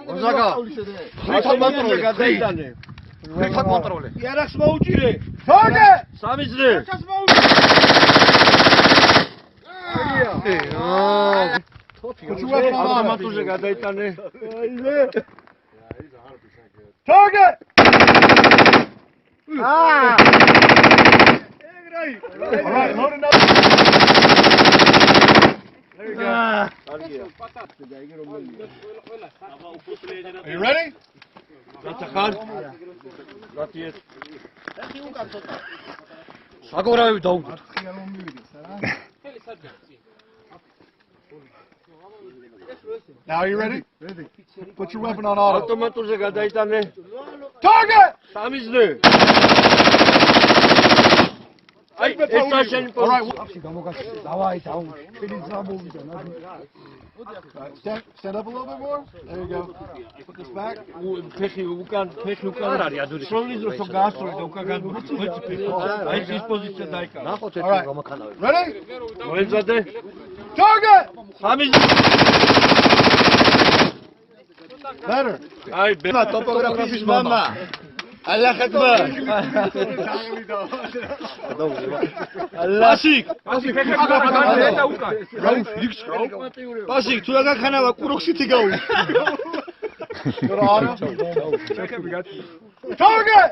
Ozaka. Frita controle გადაიტანე. Frita controle. იარაღს მოუჭირე. Თორგე! სამიზრე. იარაღს მოუჭირე. ავტომატურზე გადაიტანე. თორგე! Alright, load it up. There you go. Are you ready? საგორავი დაუგოთ. Now are you ready? Ready. Put your weapon on auto. ავტომატურზე გადაიტანე. Target! სამიზრე. აი, ეს შენი All right. დავაი დაუ. Stand up a little bit more. There you go. Put this back. ფეხი უკან არ არის ადური. სროლის დროს თუ გაასწორე და უკან გადმოიწი ფეხი. აი ეს პოზიცია დაიკავა. ნახოთ ეს გამოქანავე. Ready? მოეძადე. Target! სამიზრე. Better. აი, ტოპოგრაფის მამა. ალახეთმა. ალაშიკ. Pasik, tu laga khanava kuroxiti gaus. Target!